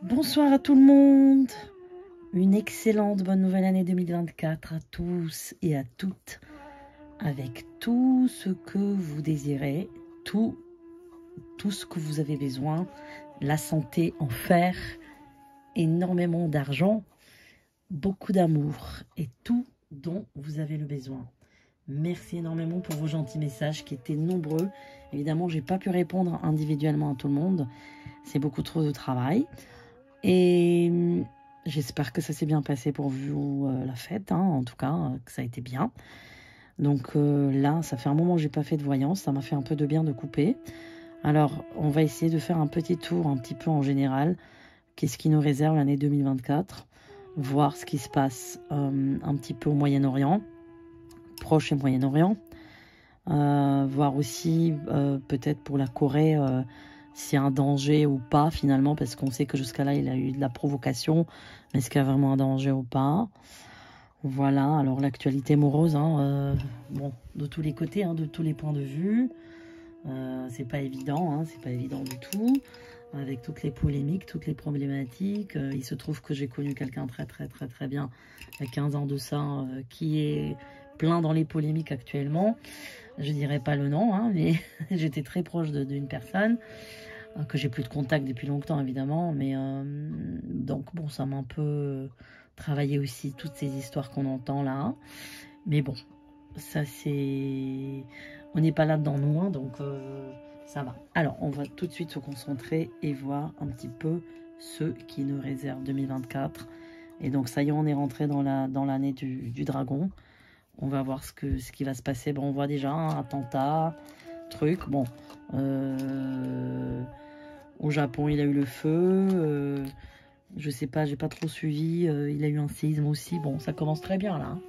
Bonsoir à tout le monde. Une excellente bonne nouvelle année 2024 à tous et à toutes. Avec tout ce que vous désirez, tout ce que vous avez besoin, la santé en fer, énormément d'argent, beaucoup d'amour et tout dont vous avez le besoin. Merci énormément pour vos gentils messages qui étaient nombreux. Évidemment, j'ai pas pu répondre individuellement à tout le monde. C'est beaucoup trop de travail. Et j'espère que ça s'est bien passé pour vous, la fête, hein, en tout cas, que ça a été bien. Donc là, ça fait un moment que j'ai pas fait de voyance, ça m'a fait un peu de bien de couper. Alors, on va essayer de faire un petit tour un petit peu en général. Qu'est-ce qui nous réserve l'année 2024? Voir ce qui se passe un petit peu au Moyen-Orient, Proche et Moyen-Orient. Voir aussi peut-être pour la Corée s'il y a un danger ou pas finalement, parce qu'on sait que jusqu'à là il a eu de la provocation, mais est-ce qu'il y a vraiment un danger ou pas? Voilà, alors l'actualité morose, hein, bon, de tous les côtés, hein, de tous les points de vue, c'est pas évident, hein, c'est pas évident du tout, avec toutes les polémiques, toutes les problématiques. Il se trouve que j'ai connu quelqu'un très bien, il y a 15 ans de ça, qui est plein dans les polémiques actuellement. Je dirais pas le nom, hein, mais j'étais très proche d'une personne que j'ai plus de contact depuis longtemps, évidemment. Mais donc, bon, ça m'a un peu travaillé aussi, toutes ces histoires qu'on entend là. Mais bon, ça c'est... On n'est pas là-dedans, nous, hein, donc ça va. Alors, on va tout de suite se concentrer et voir un petit peu ce qui nous réserve 2024. Et donc, ça y est, on est rentré dans l'année du dragon. On va voir ce qui va se passer. Bon, on voit déjà un attentat, truc. Bon, au Japon, il a eu le feu. Je sais pas, j'ai pas trop suivi. Il a eu un séisme aussi. Bon, ça commence très bien là. Hein.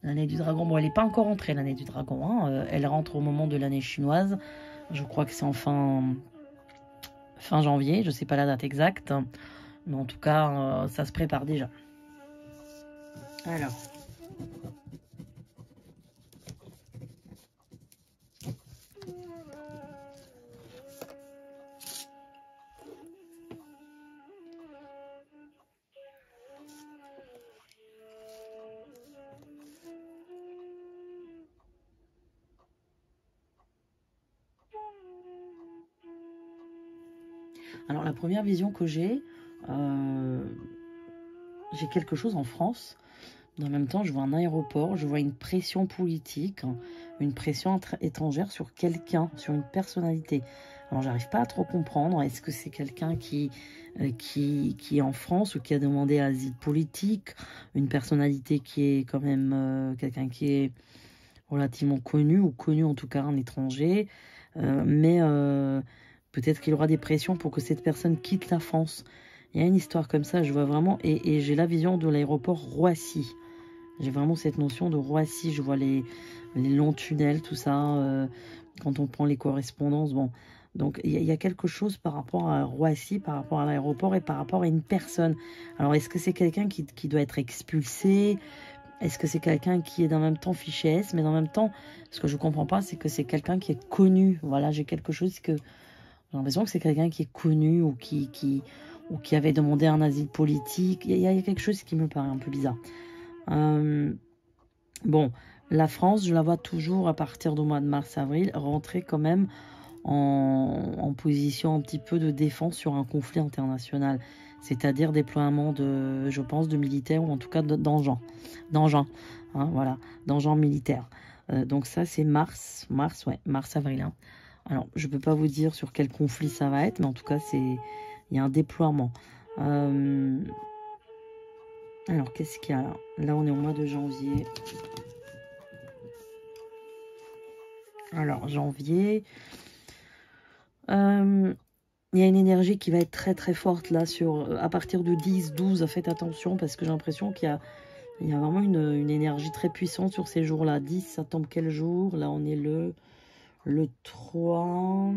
L'année du dragon. Bon, elle n'est pas encore rentrée, l'année du dragon. Hein. Elle rentre au moment de l'année chinoise. Je crois que c'est en fin janvier. Je sais pas la date exacte. Mais en tout cas, ça se prépare déjà. Alors. Alors, la première vision que j'ai quelque chose en France. En même temps, je vois un aéroport, je vois une pression politique, une pression étrangère sur quelqu'un, sur une personnalité. Alors, j'arrive pas à trop comprendre. Est-ce que c'est quelqu'un qui est en France ou qui a demandé asile politique, une personnalité qui est quand même quelqu'un qui est relativement connu, ou connu en tout cas un étranger, mais peut-être qu'il aura des pressions pour que cette personne quitte la France. Il y a une histoire comme ça, je vois vraiment, et j'ai la vision de l'aéroport Roissy. J'ai vraiment cette notion de Roissy, je vois les longs tunnels, tout ça, quand on prend les correspondances, bon. Donc, il y a quelque chose par rapport à Roissy, par rapport à l'aéroport et par rapport à une personne. Alors, est-ce que c'est quelqu'un qui doit être expulsé? Est-ce que c'est quelqu'un qui est dans le même temps fiché S, mais dans le même temps, ce que je comprends pas, c'est que c'est quelqu'un qui est connu. Voilà, j'ai quelque chose que... J'ai l'impression que c'est quelqu'un qui est connu ou qui avait demandé un asile politique. Il y a quelque chose qui me paraît un peu bizarre. Bon, la France, je la vois toujours à partir du mois de mars-avril rentrer quand même en position un petit peu de défense sur un conflit international. C'est-à-dire déploiement de, je pense, de militaires ou en tout cas d'engins. Hein, voilà, d'engins militaires. Donc ça, c'est mars-avril. Hein. Alors, je ne peux pas vous dire sur quel conflit ça va être, mais en tout cas, il y a un déploiement. Alors, qu'est-ce qu'il y a là? Là, on est au mois de janvier. Alors, janvier. Il y a une énergie qui va être très forte là, à partir de 10, 12. Faites attention parce que j'ai l'impression qu'il y a vraiment une énergie très puissante sur ces jours-là. 10, ça tombe quel jour? Là, on est le 3...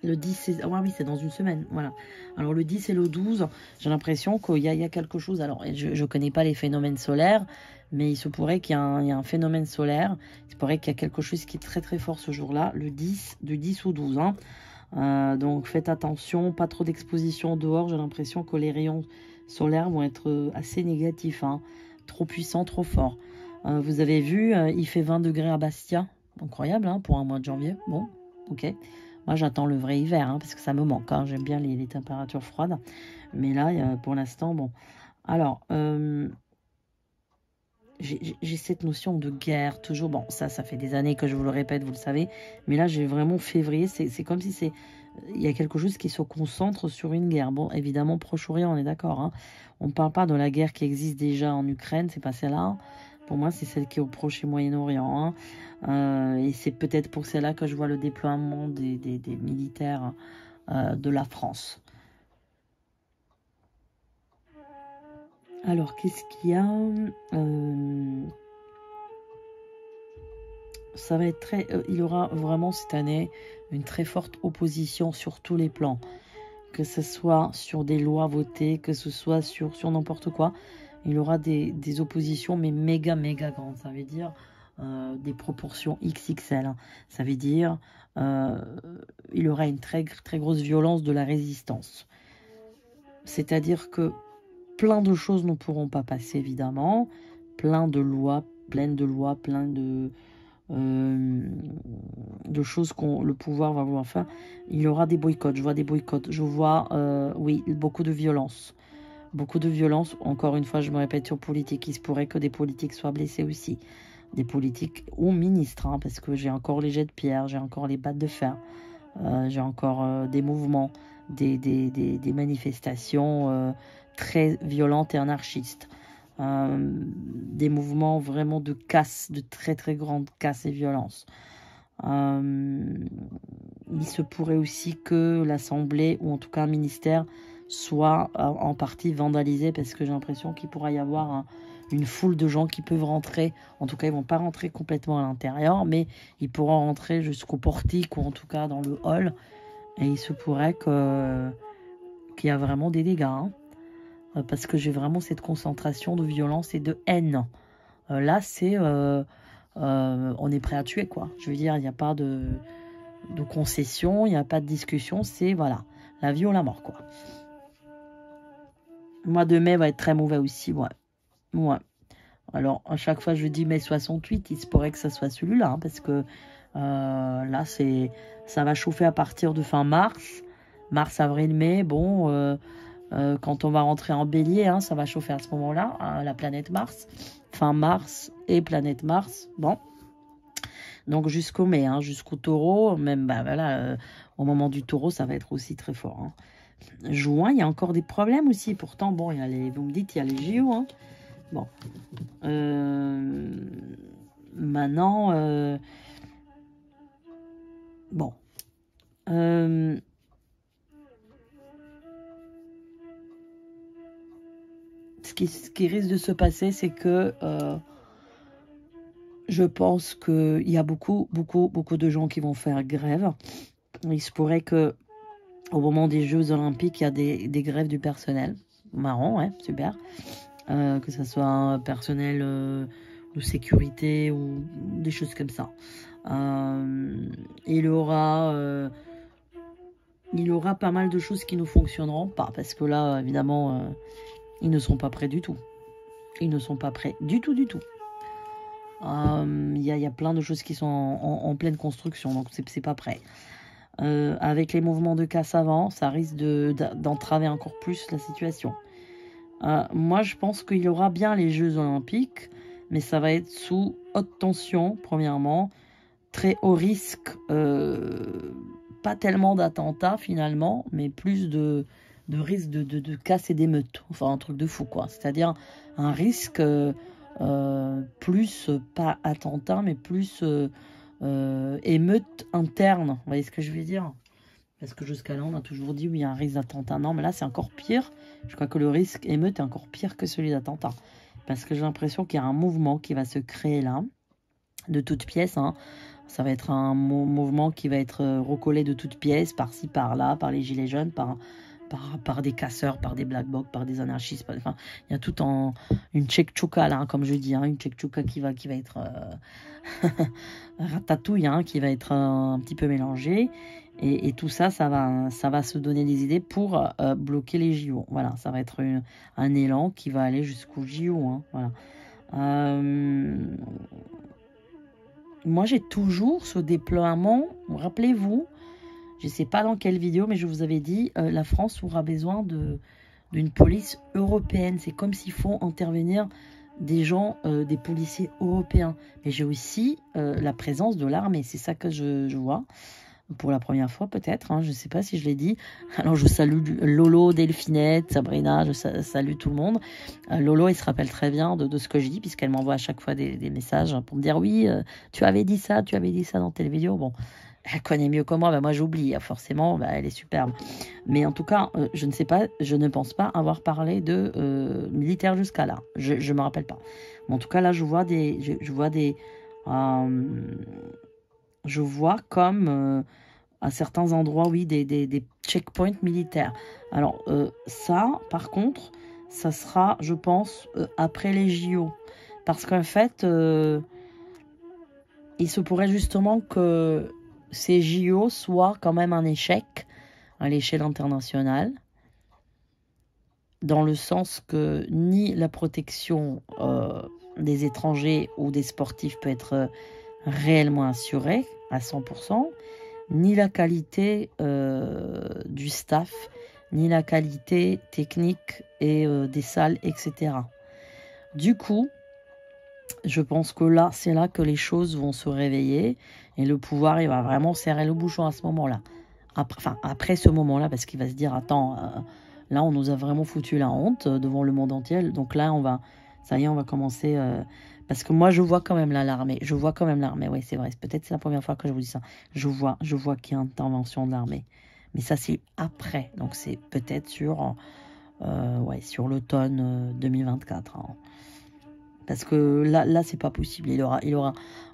Le 10, c'est... Ah oui, c'est dans une semaine, voilà. Alors, le 10 et le 12, j'ai l'impression qu'il y a quelque chose. Alors, je ne connais pas les phénomènes solaires, mais il se pourrait qu'il y ait un phénomène solaire. Il se pourrait qu'il y a quelque chose qui est très fort ce jour-là, le 10, du 10 au 12. Hein. Donc faites attention, pas trop d'exposition dehors. J'ai l'impression que les rayons solaires vont être assez négatifs, hein. Trop puissants, trop forts. Vous avez vu, il fait 20 degrés à Bastia. Incroyable, hein, pour un mois de janvier. Bon, ok. Moi, j'attends le vrai hiver, hein, parce que ça me manque, hein. J'aime bien les températures froides. Mais là, pour l'instant, bon. Alors, j'ai cette notion de guerre, toujours. Bon, ça fait des années que je vous le répète, vous le savez. Mais là, j'ai vraiment février. C'est comme si il y a quelque chose qui se concentre sur une guerre. Bon, évidemment, Proche-Orient, on est d'accord, hein. On ne parle pas de la guerre qui existe déjà en Ukraine, c'est pas celle-là. Pour moi, c'est celle qui est au Proche et Moyen-Orient, hein. Et c'est peut-être pour celle-là que je vois le déploiement des militaires de la France. Alors, qu'est-ce qu'il y a ça va être très... il y aura vraiment cette année une très forte opposition sur tous les plans. Que ce soit sur des lois votées, que ce soit sur n'importe quoi. Il y aura des oppositions, mais méga grandes. Ça veut dire des proportions XXL. Hein. Ça veut dire il y aura une très grosse violence de la résistance. C'est-à-dire que plein de choses ne pourront pas passer, évidemment. Plein de lois, plein de choses que le pouvoir va vouloir faire. Il y aura des boycotts, je vois des boycotts, je vois, oui, beaucoup de violence. Beaucoup de violence, encore une fois, je me répète sur politique, il se pourrait que des politiques soient blessés aussi. Des politiques ou ministres, hein, parce que j'ai encore les jets de pierre, j'ai encore les battes de fer, j'ai encore des mouvements, des manifestations très violentes et anarchistes. Des mouvements vraiment de casse, de très grande casse et violence. Il se pourrait aussi que l'Assemblée, ou en tout cas un ministère, soit en partie vandalisé, parce que j'ai l'impression qu'il pourra y avoir une foule de gens qui peuvent rentrer. En tout cas, ils ne vont pas rentrer complètement à l'intérieur, mais ils pourront rentrer jusqu'au portique, ou en tout cas dans le hall. Et il se pourrait qu'il y a vraiment des dégâts, hein. Parce que j'ai vraiment cette concentration de violence et de haine. Là, c'est... on est prêt à tuer, quoi. Je veux dire, il n'y a pas de concession, il n'y a pas de discussion, c'est, voilà, la vie ou la mort, quoi. Le mois de mai va être très mauvais aussi, ouais. Alors, à chaque fois, je dis mai 68, il se pourrait que ça soit celui-là, hein, parce que là, ça va chauffer à partir de fin mars, avril, mai, bon... quand on va rentrer en bélier, hein, ça va chauffer à ce moment-là, hein, la planète Mars, fin mars et planète Mars, bon. Donc jusqu'au mai, hein, jusqu'au taureau, même voilà, au moment du taureau, ça va être aussi très fort. Hein. Juin, il y a encore des problèmes aussi, pourtant, bon, il y a vous me dites, il y a les JO, hein. Bon. Maintenant, bon. Ce qui risque de se passer, c'est que je pense qu'il y a beaucoup de gens qui vont faire grève. Il se pourrait que au moment des Jeux Olympiques, il y a des grèves du personnel. Marrant, ouais, super. Que ce soit un personnel de sécurité ou des choses comme ça. Il y aura pas mal de choses qui ne fonctionneront pas. Parce que là, évidemment... ils ne sont pas prêts du tout. Ils ne sont pas prêts du tout. Il y a plein de choses qui sont en pleine construction, donc c'est pas prêt. Avec les mouvements de casse avant, ça risque d'entraver encore plus la situation. Moi, je pense qu'il y aura bien les Jeux Olympiques, mais ça va être sous haute tension, premièrement, très haut risque, pas tellement d'attentats finalement, mais plus de risque de casse et d'émeute. Enfin, un truc de fou, quoi. C'est-à-dire un risque plus, pas attentat, mais plus émeute interne. Vous voyez ce que je veux dire? Parce que jusqu'à là, on a toujours dit, oui, il y a un risque d'attentat. Non, mais là, c'est encore pire. Je crois que le risque émeute est encore pire que celui d'attentat. Parce que j'ai l'impression qu'il y a un mouvement qui va se créer là, de toutes pièces, hein. Ça va être un mouvement qui va être recollé de toutes pièces, par-ci, par-là, par les gilets jaunes, par des casseurs, par des black blocs, par des anarchistes. Enfin, il y a tout une tchèque-tchouka, là, comme je dis, hein, une tchèque-tchouka qui va être ratatouille, hein, qui va être un petit peu mélangée. Et tout ça, ça va se donner des idées pour bloquer les JO. Voilà, ça va être un élan qui va aller jusqu'au JO. Hein, voilà. Moi, j'ai toujours ce déploiement. Rappelez-vous, je ne sais pas dans quelle vidéo, mais je vous avais dit, la France aura besoin d'une police européenne. C'est comme s'il faut intervenir des gens, des policiers européens. Mais j'ai aussi la présence de l'armée. C'est ça que je vois. Pour la première fois peut-être, hein, je ne sais pas si je l'ai dit. Alors je salue Lolo, Delphinette, Sabrina, je salue tout le monde. Lolo, il se rappelle très bien de ce que je dis, puisqu'elle m'envoie à chaque fois des messages pour me dire oui, tu avais dit ça dans telle vidéo. Bon, elle connaît mieux que moi, bah, moi j'oublie, forcément, bah, elle est superbe. Mais en tout cas, je ne pense pas avoir parlé de militaire jusqu'à là. Je ne me rappelle pas. Mais en tout cas, là, je vois je vois comme à certains endroits, oui, des checkpoints militaires. Alors ça, par contre, ça sera, je pense, après les JO. Parce qu'en fait, il se pourrait justement que ces JO soient quand même un échec à l'échelle internationale. Dans le sens que ni la protection des étrangers ou des sportifs peut être réellement assurée à 100%, ni la qualité du staff, ni la qualité technique et des salles, etc. Du coup, je pense que là, c'est là que les choses vont se réveiller et le pouvoir, il va vraiment serrer le bouchon à ce moment-là. Après ce moment-là, parce qu'il va se dire, attends, là, on nous a vraiment foutu la honte devant le monde entier. Donc là, ça y est, on va commencer... parce que moi, je vois quand même là l'armée. Je vois quand même l'armée. Oui, c'est vrai. Peut-être c'est la première fois que je vous dis ça. Je vois qu'il y a une intervention de l'armée. Mais ça, c'est après. Donc, c'est peut-être sur l'automne 2024. Hein. Parce que là, c'est pas possible. Il aura...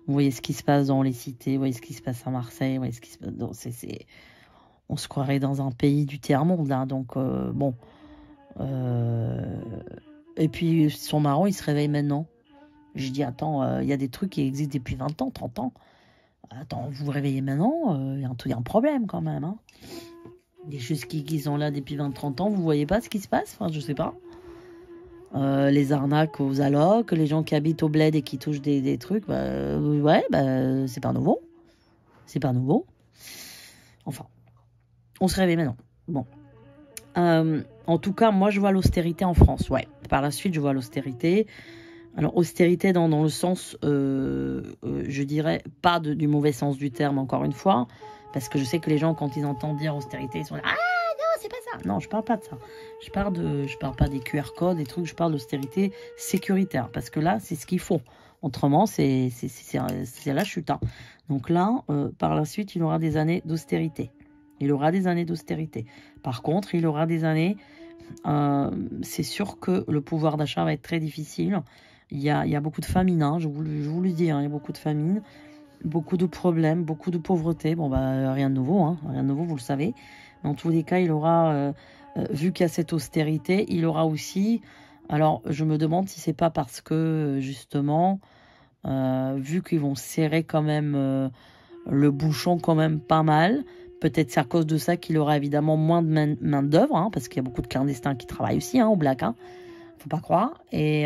Vous voyez ce qui se passe dans les cités. Vous voyez ce qui se passe à Marseille. Vous voyez ce qui se passe... Donc, on se croirait dans un pays du tiers-monde. Hein. Donc, bon... Et puis, son marron, il se réveille maintenant. Je dis, attends, il y a des trucs qui existent depuis 20 ans, 30 ans. Attends, vous vous réveillez maintenant, il y a un problème quand même. Hein. Des choses qui sont là depuis 20-30 ans, vous voyez pas ce qui se passe? Enfin, je sais pas. Les arnaques aux allocs, les gens qui habitent au bled et qui touchent des trucs, c'est pas nouveau. C'est pas nouveau. Enfin, on se réveille maintenant. Bon. En tout cas, moi, je vois l'austérité en France. Ouais. Par la suite, je vois l'austérité. Alors, austérité dans le sens, je dirais, pas du mauvais sens du terme, encore une fois, parce que je sais que les gens, quand ils entendent dire austérité, ils sont là, ah non, c'est pas ça. Non, je parle pas de ça. Je parle pas des QR codes, des trucs, je parle d'austérité sécuritaire, parce que là, c'est ce qu'il faut. Autrement, c'est la chute. Hein. Donc là, par la suite, il aura des années d'austérité. Par contre, il aura des années, c'est sûr que le pouvoir d'achat va être très difficile. Il y a beaucoup de famine, hein, je vous le dis, hein, il y a beaucoup de famine, beaucoup de problèmes, beaucoup de pauvreté. Bon, rien de nouveau, hein, rien de nouveau, vous le savez. Mais en tous les cas, il aura, vu qu'il y a cette austérité, il aura aussi... Alors, je me demande si c'est pas parce que, justement, vu qu'ils vont serrer quand même le bouchon quand même pas mal, peut-être c'est à cause de ça qu'il aura évidemment moins de main d'œuvre, hein, parce qu'il y a beaucoup de clandestins qui travaillent aussi, hein, au black, hein. Faut pas croire. Et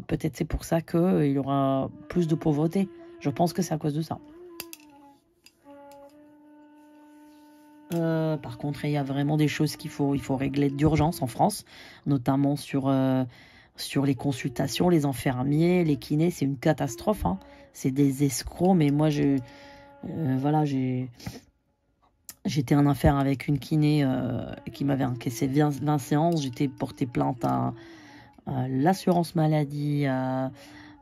peut-être c'est pour ça qu'il aura plus de pauvreté. Je pense que c'est à cause de ça. Par contre, il y a vraiment des choses il faut régler d'urgence en France, notamment sur les consultations, les infirmiers, les kinés. C'est une catastrophe. Hein. C'est des escrocs. Mais moi, j'étais en affaire avec une kiné qui m'avait encaissé 20 séances. J'étais porté plainte à l'assurance maladie, à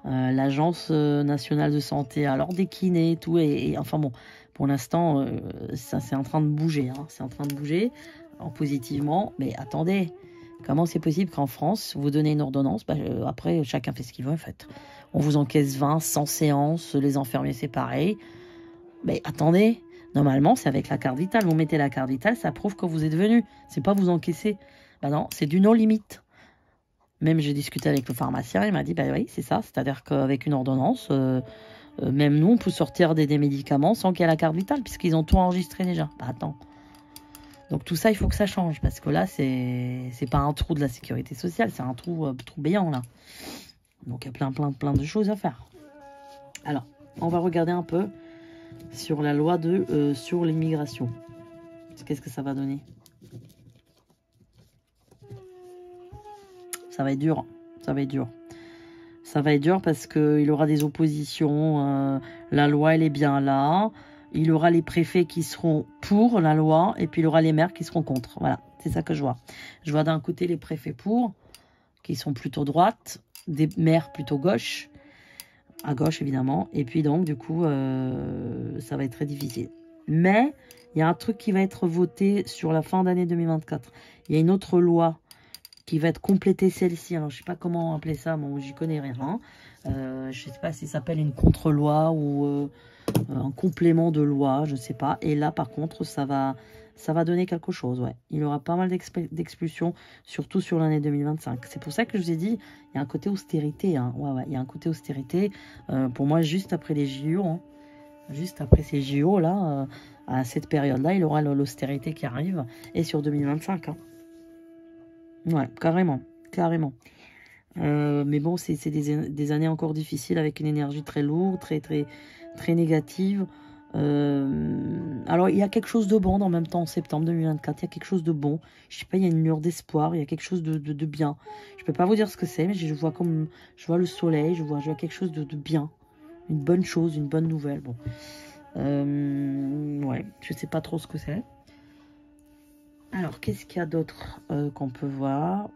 l'agence nationale de santé, alors des kinés et tout. Et enfin bon, pour l'instant, ça c'est en train de bouger. Hein, c'est en train de bouger positivement. Mais attendez, comment c'est possible qu'en France, vous donnez une ordonnance, après chacun fait ce qu'il veut en fait. On vous encaisse 20, 100 séances, les infirmiers c'est pareil. Mais attendez, normalement c'est avec la carte vitale. Vous mettez la carte vitale, ça prouve que vous êtes venu. C'est pas vous encaisser. Non, c'est du non limite. Même j'ai discuté avec le pharmacien, il m'a dit, oui, c'est ça. C'est-à-dire qu'avec une ordonnance, Même nous, on peut sortir des médicaments sans qu'il y ait la carte vitale, puisqu'ils ont tout enregistré déjà. Bah, attends. Donc tout ça, il faut que ça change, parce que là, c'est pas un trou de la sécurité sociale, c'est un trou béant, là. Donc il y a plein de choses à faire. Alors, on va regarder un peu sur la loi sur l'immigration. Qu'est-ce que ça va donner? Ça va être dur, ça va être dur. Ça va être dur parce qu'il aura des oppositions, la loi elle est bien là, il aura les préfets qui seront pour la loi et puis il aura les maires qui seront contre. Voilà, c'est ça que je vois. Je vois d'un côté les préfets pour, qui sont plutôt droite, des maires plutôt gauche, à gauche évidemment, et puis donc du coup ça va être très difficile. Mais il y a un truc qui va être voté sur la fin d'année 2024. Il y a une autre loi qui va être complétée celle-ci. Alors je sais pas comment appeler ça, bon j'y connais rien. Hein. Je sais pas si ça s'appelle une contre-loi ou un complément de loi, je sais pas. Et là par contre ça va donner quelque chose, ouais. Il y aura pas mal d'expulsions, surtout sur l'année 2025. C'est pour ça que je vous ai dit, il y a un côté austérité. Hein. Ouais, il y a un côté austérité. Pour moi, juste après les JO, hein. Juste après ces JO, là, à cette période-là, il y aura l'austérité qui arrive. Et sur 2025, hein. Ouais, carrément, carrément. Mais bon, c'est des années encore difficiles avec une énergie très lourde, très négative. Alors, il y a quelque chose de bon en même temps en septembre 2024. Il y a quelque chose de bon. Je sais pas, il y a une lueur d'espoir. Il y a quelque chose de bien. Je peux pas vous dire ce que c'est, mais je vois le soleil. Je vois quelque chose de bien. Une bonne chose, une bonne nouvelle. Bon. Ouais, je sais pas trop ce que c'est. Alors, qu'est-ce qu'il y a d'autre qu'on peut voir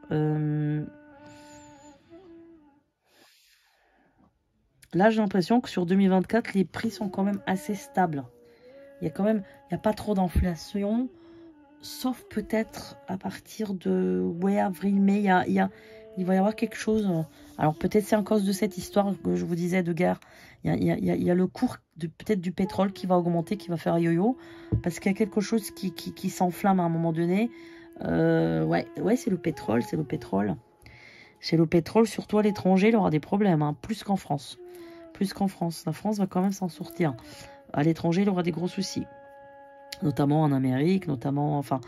Là, j'ai l'impression que sur 2024, les prix sont quand même assez stables. Il y a pas trop d'inflation, sauf peut-être à partir de avril, mai, il va y avoir quelque chose. Alors peut-être c'est à cause de cette histoire que je vous disais de guerre. Il y a le cours peut-être du pétrole qui va augmenter, qui va faire yo-yo, parce qu'il y a quelque chose qui s'enflamme à un moment donné. Ouais, c'est le pétrole, c'est le pétrole. C'est le pétrole, surtout à l'étranger, il aura des problèmes, hein, plus qu'en France. Plus qu'en France. La France va quand même s'en sortir. À l'étranger, il aura des gros soucis. Notamment en Amérique, notamment, enfin,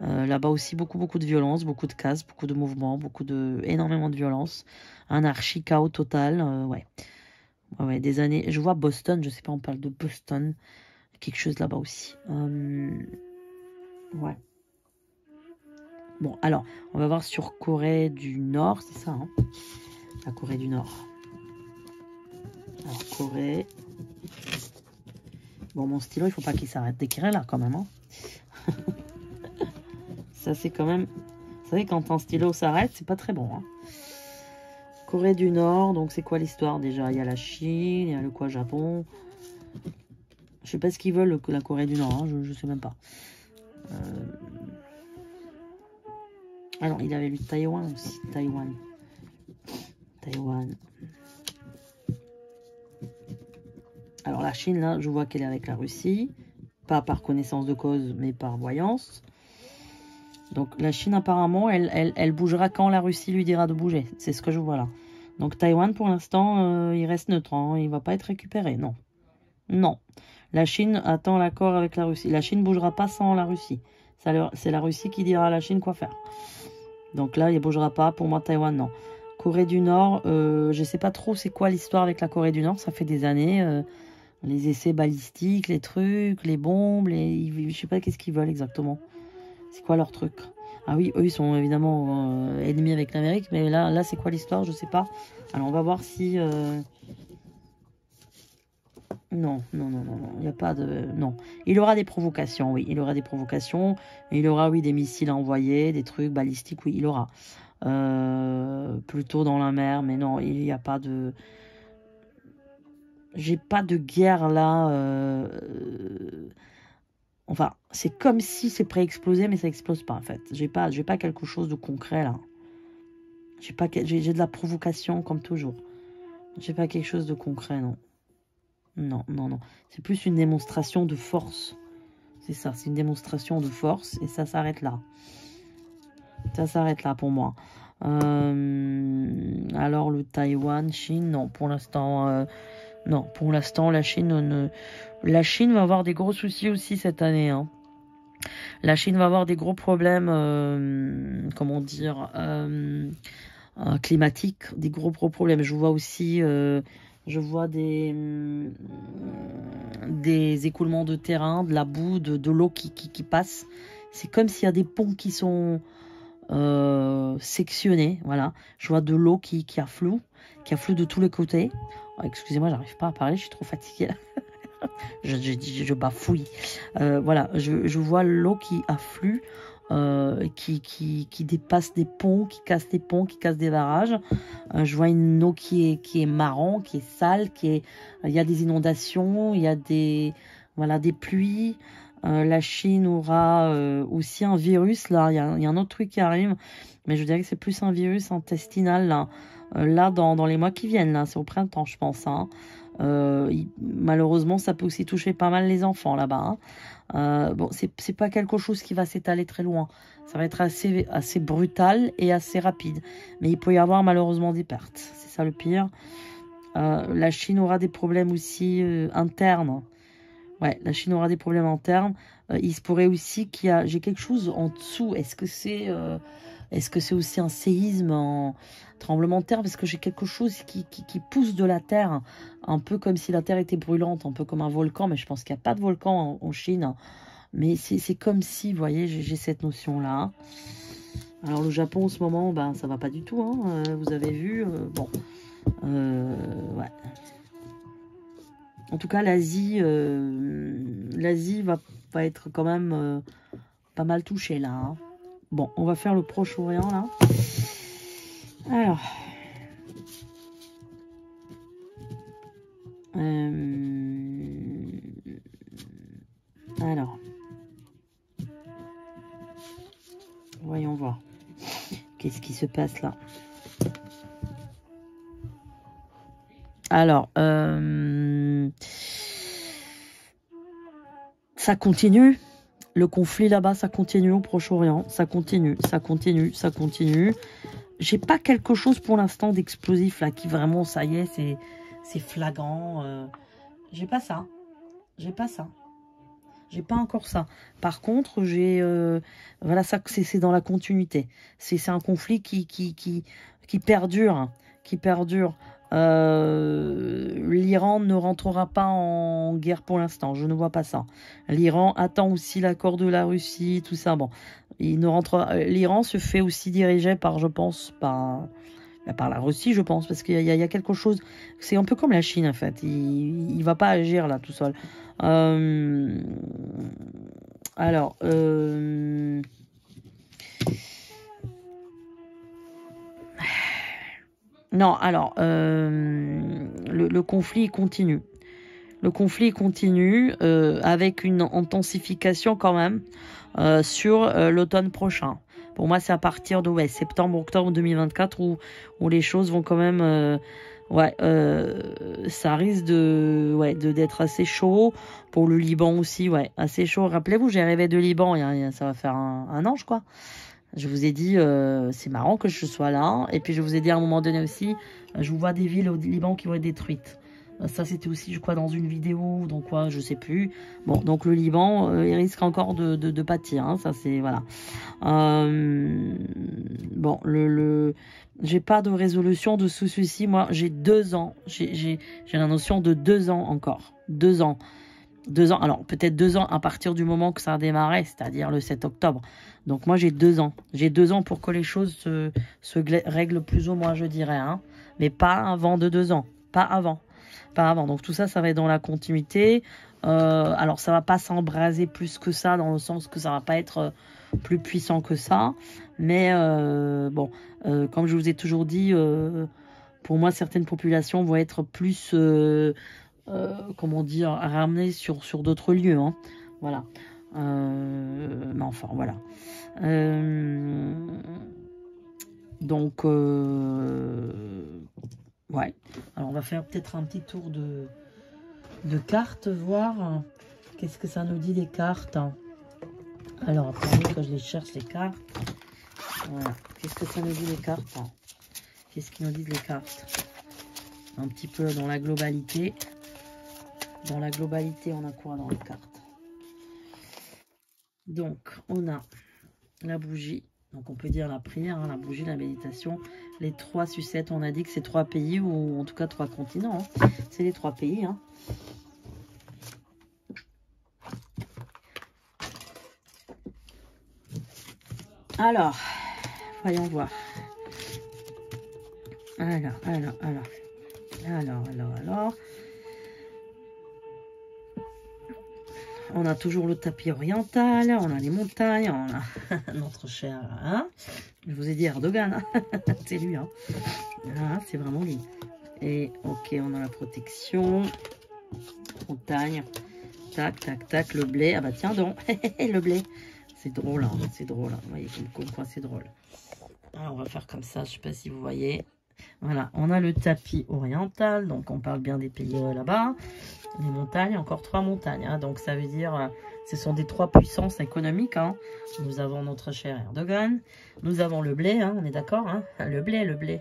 là-bas aussi, beaucoup de violence, beaucoup de casse, beaucoup de mouvements, énormément de violence. Anarchie, chaos total, ouais. Ouais, des années. Je vois Boston, je sais pas, on parle de Boston. Quelque chose là-bas aussi. Ouais. Bon, alors, on va voir sur Corée du Nord, c'est ça, hein, la Corée du Nord. Alors, Corée. Bon, mon stylo, il faut pas qu'il s'arrête d'écrire là, quand même. Hein. Ça, c'est quand même... Vous savez, quand un stylo s'arrête, c'est pas très bon. Hein. Corée du Nord, donc c'est quoi l'histoire déjà? Il y a la Chine, il y a le quoi, Japon. Je sais pas ce qu'ils veulent, la Corée du Nord, hein, je sais même pas. Alors, il avait lu Taïwan aussi. Taïwan. Alors, la Chine, là, je vois qu'elle est avec la Russie. Pas par connaissance de cause, mais par voyance. Donc, la Chine, apparemment, elle bougera quand la Russie lui dira de bouger. C'est ce que je vois là. Donc, Taïwan, pour l'instant, il reste neutre. Hein. Il va pas être récupéré. Non. Non. La Chine attend l'accord avec la Russie. La Chine ne bougera pas sans la Russie. C'est la Russie qui dira à la Chine quoi faire. Donc là, il ne bougera pas. Pour moi, Taïwan, non. Corée du Nord, je ne sais pas trop c'est quoi l'histoire avec la Corée du Nord. Ça fait des années. Les essais balistiques, les trucs, les bombes, je ne sais pas qu'est-ce qu'ils veulent exactement. C'est quoi leur truc? Ah oui, eux, ils sont évidemment ennemis avec l'Amérique. Mais là c'est quoi l'histoire? Je ne sais pas. Alors, on va voir si... Non, il n'y a pas de... Non, il aura des provocations, oui, il aura des provocations. Il aura, oui, des missiles à envoyer, des trucs balistiques, oui, il aura. Plutôt dans la mer, mais non, il n'y a pas de... J'ai pas de guerre là. Enfin, c'est comme si c'est pré-explosé, mais ça explose pas en fait. J'ai pas quelque chose de concret là. J'ai de la provocation comme toujours. J'ai pas quelque chose de concret, non. Non. C'est plus une démonstration de force. C'est ça, c'est une démonstration de force et ça s'arrête là. Ça s'arrête là pour moi. Alors le Taïwan, Chine, non, pour l'instant, Non, pour l'instant, la Chine va avoir des gros soucis aussi cette année. Hein. La Chine va avoir des gros problèmes, comment dire, climatiques, des gros problèmes. Je vois aussi, je vois des écoulements de terrain, de la boue, de l'eau qui passe. C'est comme s'il y a des ponts qui sont sectionnés. Voilà, je vois de l'eau qui afflue de tous les côtés. Oh, excusez-moi, j'arrive pas à parler, je suis trop fatiguée. je bafouille. Voilà, je vois l'eau qui afflue, qui dépasse des ponts, qui casse des ponts, qui casse des barrages. Je vois une eau qui est marron, qui est sale, il y a des inondations, il y a des pluies. La Chine aura aussi un virus, là, il y a un autre truc qui arrive, mais je dirais que c'est plus un virus intestinal, là. Là, dans les mois qui viennent, là, c'est au printemps, je pense. Hein. Malheureusement, ça peut aussi toucher pas mal les enfants là-bas. Hein. Bon, c'est pas quelque chose qui va s'étaler très loin. Ça va être assez brutal et assez rapide. Mais il peut y avoir malheureusement des pertes. C'est ça le pire. La Chine aura des problèmes aussi internes. Ouais, la Chine aura des problèmes internes. Il se pourrait aussi j'ai quelque chose en dessous. Est-ce que c'est aussi un séisme, un tremblement de terre? Parce que j'ai quelque chose qui pousse de la terre, un peu comme si la terre était brûlante, un peu comme un volcan, mais je pense qu'il n'y a pas de volcan en Chine. Mais c'est comme si, vous voyez, j'ai cette notion-là. Alors le Japon en ce moment, ben, ça va pas du tout, hein, vous avez vu. Bon, ouais. En tout cas, l'Asie va être quand même pas mal touchée là. Hein. Bon, on va faire le Proche-Orient là. Alors. Alors. Voyons voir. Qu'est-ce qui se passe là? Alors, ça continue. Le conflit là-bas, ça continue au Proche-Orient. Ça continue. J'ai pas quelque chose pour l'instant d'explosif là, qui vraiment, ça y est, c'est flagrant. J'ai pas ça. J'ai pas encore ça. Par contre, voilà, ça, c'est dans la continuité. C'est un conflit qui perdure. L'Iran ne rentrera pas en guerre pour l'instant. Je ne vois pas ça. L'Iran attend aussi l'accord de la Russie, tout ça. Bon, l'Iran se fait aussi diriger par la Russie, je pense, parce qu'il y a quelque chose. C'est un peu comme la Chine, en fait. Il va pas agir là tout seul. Alors, non, alors, le conflit continue. Le conflit continue avec une intensification quand même sur l'automne prochain. Pour moi, c'est à partir de septembre, octobre 2024 où les choses vont quand même... ça risque d'être assez chaud. Pour le Liban aussi, assez chaud. Rappelez-vous, j'ai rêvé de Liban, ça va faire un an, je crois. Je vous ai dit, c'est marrant que je sois là. Et puis, je vous ai dit à un moment donné aussi, je vois des villes au Liban qui vont être détruites. Ça, c'était aussi, je crois, dans une vidéo, donc quoi, je sais plus. Bon, donc le Liban, il risque encore de pâtir. Hein, ça, c'est, voilà. Bon, j'ai pas de résolution de ce souci. Moi, j'ai 2 ans. J'ai la notion de 2 ans encore. 2 ans. 2 ans. Alors, peut-être 2 ans à partir du moment que ça a démarré, c'est-à-dire le 7 octobre. Donc, moi, j'ai 2 ans. J'ai 2 ans pour que les choses se règlent plus ou moins, je dirais. Hein, mais pas avant de 2 ans. Pas avant. Donc tout ça, ça va être dans la continuité. Alors ça va pas s'embraser plus que ça, dans le sens que ça va pas être plus puissant que ça. Mais bon, comme je vous ai toujours dit, pour moi, certaines populations vont être plus, comment dire, ramenées sur d'autres lieux. Hein. Voilà. Mais enfin, voilà. Donc... ouais, alors on va faire peut-être un petit tour de cartes, voir qu'est-ce que ça nous dit les cartes. Alors, attendez que je les cherche les cartes. Voilà, qu'est-ce que ça nous dit les cartes? Qu'est-ce qu'ils nous disent les cartes? Un petit peu dans la globalité. dans la globalité, on a quoi dans les cartes? Donc, on a la bougie. Donc, on peut dire la prière, hein, la bougie, la méditation. Les 3 sucettes, on a dit que c'est 3 pays ou en tout cas 3 continents. Hein. C'est les 3 pays. Hein. Alors, voyons voir. Alors. On a toujours le tapis oriental, on a les montagnes, on a notre cher, hein, je vous ai dit Erdogan, hein. C'est lui, hein. Ah, c'est vraiment lui. Et ok, on a la protection, montagne, tac, tac, tac, le blé, ah bah tiens donc, le blé, c'est drôle, hein, c'est drôle, hein. Vous voyez comme quoi c'est drôle. Alors, on va faire comme ça, je sais pas si vous voyez. Voilà, on a le tapis oriental, donc on parle bien des pays là-bas. Les montagnes, encore 3 montagnes. Hein, donc ça veut dire, ce sont des 3 puissances économiques. Hein. Nous avons notre cher Erdogan. Nous avons le blé, hein, on est d'accord, hein, le blé.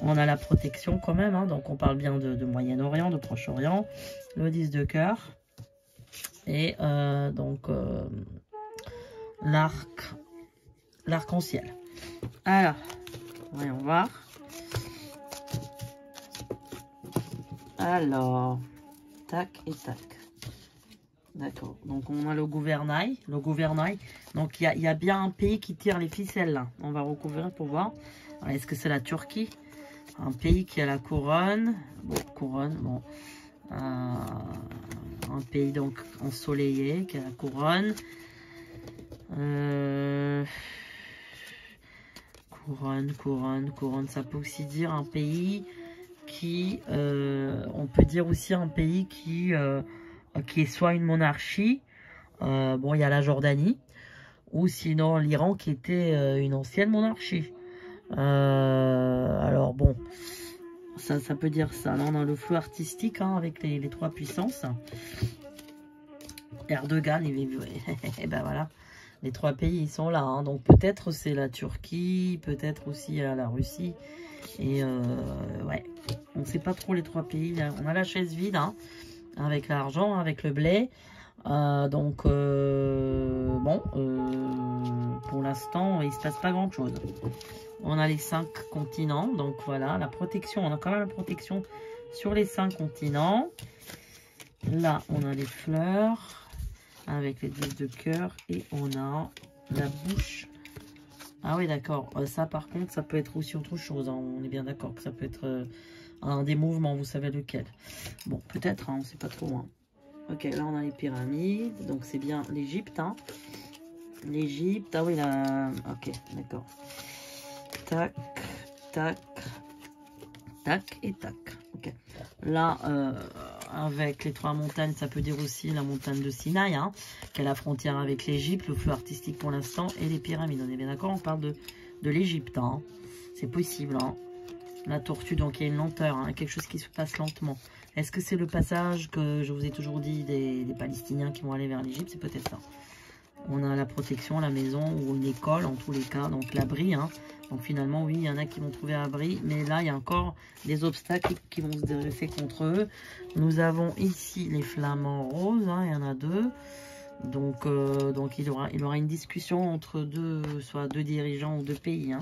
On a la protection quand même, hein, donc on parle bien de Moyen-Orient, de Proche-Orient. Le 10 de cœur. Et donc l'arc-en-ciel. Alors, voyons voir. Alors, tac et tac. D'accord. Donc, on a le gouvernail. Donc, il y a bien un pays qui tire les ficelles, là. On va recouvrir pour voir. Est-ce que c'est la Turquie? Un pays qui a la couronne. Bon, couronne, bon. Un pays, donc, ensoleillé, qui a la couronne. Couronne. Ça peut aussi dire un pays qui, on peut dire aussi un pays qui est soit une monarchie, bon il y a la Jordanie, ou sinon l'Iran qui était une ancienne monarchie. Alors bon, ça peut dire ça. Là on a le flou artistique, hein, avec les 3 puissances. Erdogan, et ben voilà, les 3 pays ils sont là, hein. Donc peut-être c'est la Turquie, peut-être aussi la Russie. Et ouais, on ne sait pas trop les 3 pays. On a la chaise vide, hein, avec l'argent, avec le blé. Donc, bon, pour l'instant, il ne se passe pas grand-chose. On a les 5 continents. Donc, voilà, la protection. On a quand même la protection sur les 5 continents. Là, on a les fleurs avec les 10 de cœur. Et on a la bouche. Ah oui, d'accord. Ça, par contre, ça peut être aussi autre chose. Hein. On est bien d'accord que ça peut être un des mouvements, vous savez lequel. Bon, peut-être, hein, on ne sait pas trop. Hein. Ok, là, on a les pyramides. Donc, c'est bien l'Égypte. Hein. L'Égypte. Ah oui, là. Ok, d'accord. Tac, tac, tac et tac. Ok. Là, avec les 3 montagnes, ça peut dire aussi la montagne de Sinaï, hein, qui est la frontière avec l'Égypte, le flou artistique pour l'instant, et les pyramides. On est bien d'accord, on parle de l'Égypte. Hein. C'est possible. Hein. La tortue, donc il y a une lenteur, hein, quelque chose qui se passe lentement. Est-ce que c'est le passage que je vous ai toujours dit des Palestiniens qui vont aller vers l'Égypte? C'est peut-être ça. On a la protection, la maison ou une école, en tous les cas, donc l'abri. Hein. Donc finalement, oui, il y en a qui vont trouver abri, mais là, il y a encore des obstacles qui vont se dresser contre eux. Nous avons ici les flamants roses, hein, il y en a 2. Donc il y aura une discussion entre soit deux dirigeants ou 2 pays. Hein.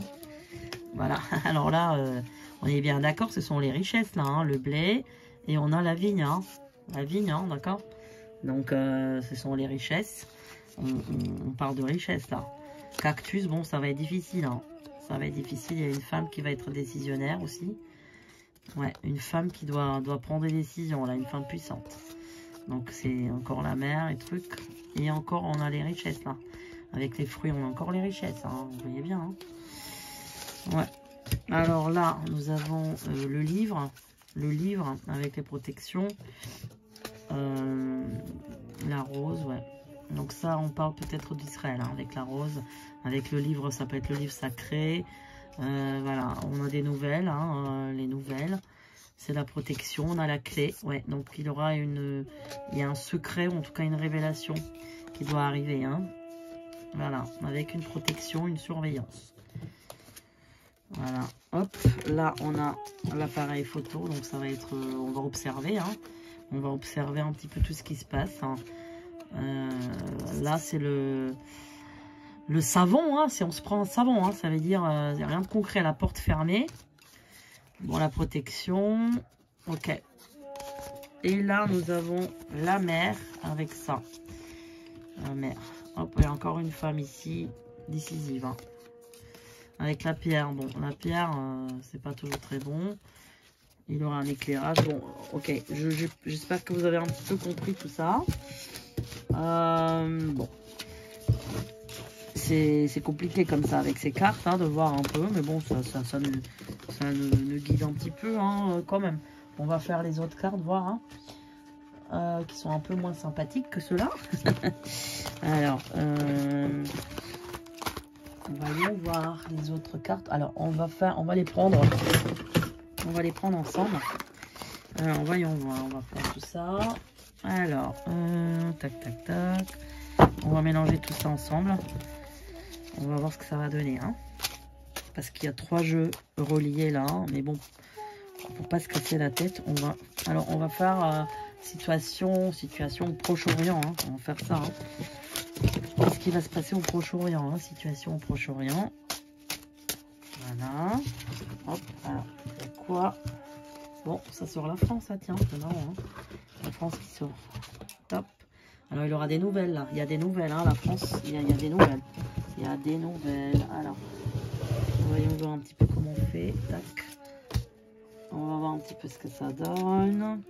Voilà, alors là, on est bien d'accord, ce sont les richesses, là, hein, le blé, et on a la vigne, hein, hein, d'accord. Donc, ce sont les richesses, on parle de richesse, là. Cactus, bon, ça va être difficile, hein. Ça va être difficile, il y a une femme qui va être décisionnaire aussi. Ouais, une femme qui doit prendre des décisions, là, une femme puissante. Donc, c'est encore la mer, les trucs, et encore, on a les richesses, là. Avec les fruits, on a encore les richesses, hein, vous voyez bien, hein. Ouais. Alors là, nous avons le livre avec les protections, la rose, ouais. Donc ça, on parle peut-être d'Israël, hein, avec la rose, avec le livre, ça peut être le livre sacré. Voilà, on a des nouvelles, hein, les nouvelles, c'est la protection, on a la clé, ouais. Donc il y a un secret, ou en tout cas une révélation qui doit arriver, hein. Voilà, avec une protection, une surveillance. Voilà, hop, là on a l'appareil photo, donc ça va être, on va observer, hein. On va observer un petit peu tout ce qui se passe. Hein. Là, c'est le savon. Hein. Si on se prend un savon, hein, ça veut dire rien de concret. La porte fermée. Bon, la protection. Ok. Et là, nous avons la mer avec ça. La mer. Hop, il y a encore une femme ici, décisive. Hein. Avec la pierre. Bon, la pierre, c'est pas toujours très bon. Il aura un éclairage. Bon, ok. J'espère que vous avez un petit peu compris tout ça. Bon. C'est compliqué comme ça avec ces cartes, hein, de voir un peu. Mais bon, ça nous guide un petit peu, hein, quand même. On va faire les autres cartes, voir. Hein, qui sont un peu moins sympathiques que ceux-là. Alors, voyons voir les autres cartes. Alors, on va les prendre ensemble. Alors, voyons voir. On va prendre tout ça. Alors, tac, tac, tac. On va mélanger tout ça ensemble. On va voir ce que ça va donner. Hein. Parce qu'il y a 3 jeux reliés là. Hein. Mais bon, pour pas se casser la tête, on va faire situation au Proche-Orient. Hein. On va faire ça. Hein. Qu'est-ce qui va se passer au Proche-Orient, hein? Situation au Proche-Orient. Voilà. Hop, alors, c'est quoi? Bon, ça sort la France, ça, tiens, c'est marrant. Hein. La France qui sort. Top. Alors, il y aura des nouvelles, là. Il y a des nouvelles, hein, la France. Il y a des nouvelles. Il y a des nouvelles. Alors, voyons voir un petit peu comment on fait. Tac. On va voir un petit peu ce que ça donne.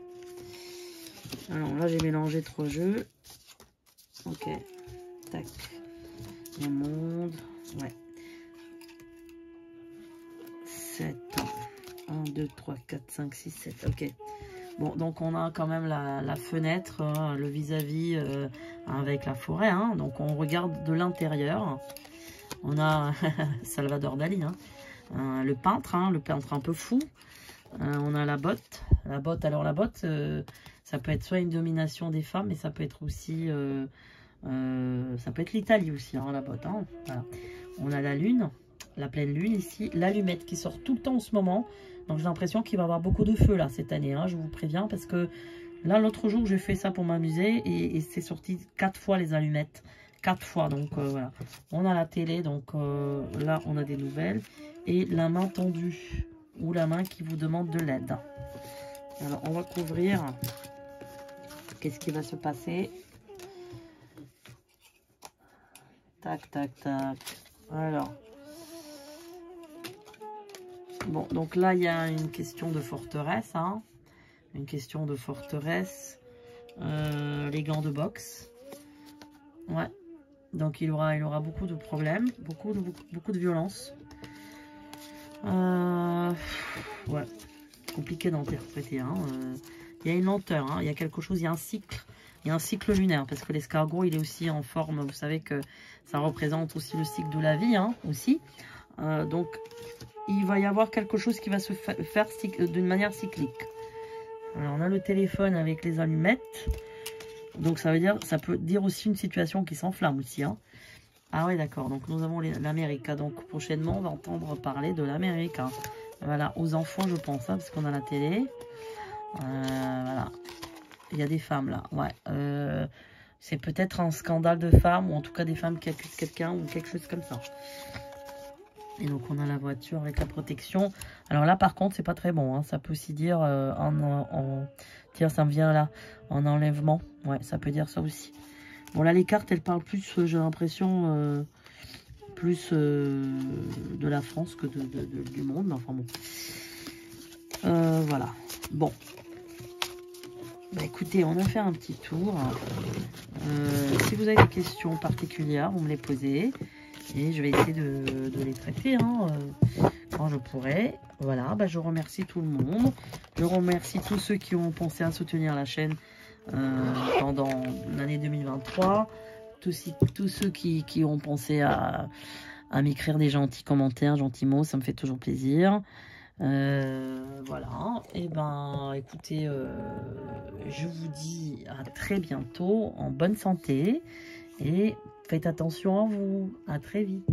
Alors, là, j'ai mélangé 3 jeux. Ok. Tac. Le monde. Ouais. 7. 1, 2, 3, 4, 5, 6, 7. Ok. Bon, donc on a quand même la fenêtre, le vis-à-vis avec la forêt. Hein. Donc on regarde de l'intérieur. On a Salvador Dali, hein. Le peintre un peu fou. On a la botte. Alors la botte, ça peut être soit une domination des femmes, mais ça peut être aussi... ça peut être l'Italie aussi, hein, la botte. Hein. Voilà. On a la lune, la pleine lune ici, l'allumette qui sort tout le temps en ce moment. Donc j'ai l'impression qu'il va y avoir beaucoup de feu là cette année, hein, je vous préviens, parce que là l'autre jour j'ai fait ça pour m'amuser et c'est sorti 4 fois les allumettes. 4 fois, donc voilà. On a la télé, donc là on a des nouvelles. Et la main tendue, ou la main qui vous demande de l'aide. Alors on va couvrir. Qu'est-ce qui va se passer? Tac, tac, tac. Alors. Bon, donc là, il y a une question de forteresse. Hein. Une question de forteresse. Les gants de boxe. Ouais. Donc, il aura beaucoup de problèmes. Beaucoup de violence. Ouais. Compliqué d'interpréter. Hein. Il y a une lenteur. Hein. Il y a quelque chose. Il y a un cycle. Il y a un cycle lunaire. Parce que l'escargot, il est aussi en forme. Vous savez que ça représente aussi le cycle de la vie. Hein, aussi. Donc... il va y avoir quelque chose qui va se faire d'une manière cyclique. Alors, on a le téléphone avec les allumettes. Donc, ça peut dire aussi une situation qui s'enflamme aussi. Hein. Ah ouais, d'accord. Donc, nous avons l'Amérique. Donc, prochainement, on va entendre parler de l'Amérique. Hein. Voilà, aux enfants, je pense, hein, parce qu'on a la télé. Voilà. Il y a des femmes, là. Ouais. C'est peut-être un scandale de femmes, ou en tout cas des femmes qui accusent quelqu'un, ou quelque chose comme ça. Et donc, on a la voiture avec la protection. Alors là, par contre, c'est pas très bon. Hein. Ça peut aussi dire tiens, ça me vient là. En enlèvement. Ouais, ça peut dire ça aussi. Bon, là, les cartes, elles parlent plus, j'ai l'impression, plus de la France que du monde. Enfin bon. Voilà. Bon. Bah, écoutez, on a fait un petit tour. Si vous avez des questions particulières, vous me les posez. Et je vais essayer de les traiter hein, quand je pourrai. Voilà, bah, je remercie tout le monde. Je remercie tous ceux qui ont pensé à soutenir la chaîne pendant l'année 2023. Tous ceux qui ont pensé à m'écrire des gentils commentaires, gentils mots, ça me fait toujours plaisir. Voilà, et ben écoutez, je vous dis à très bientôt en bonne santé. Et faites attention à vous. À très vite.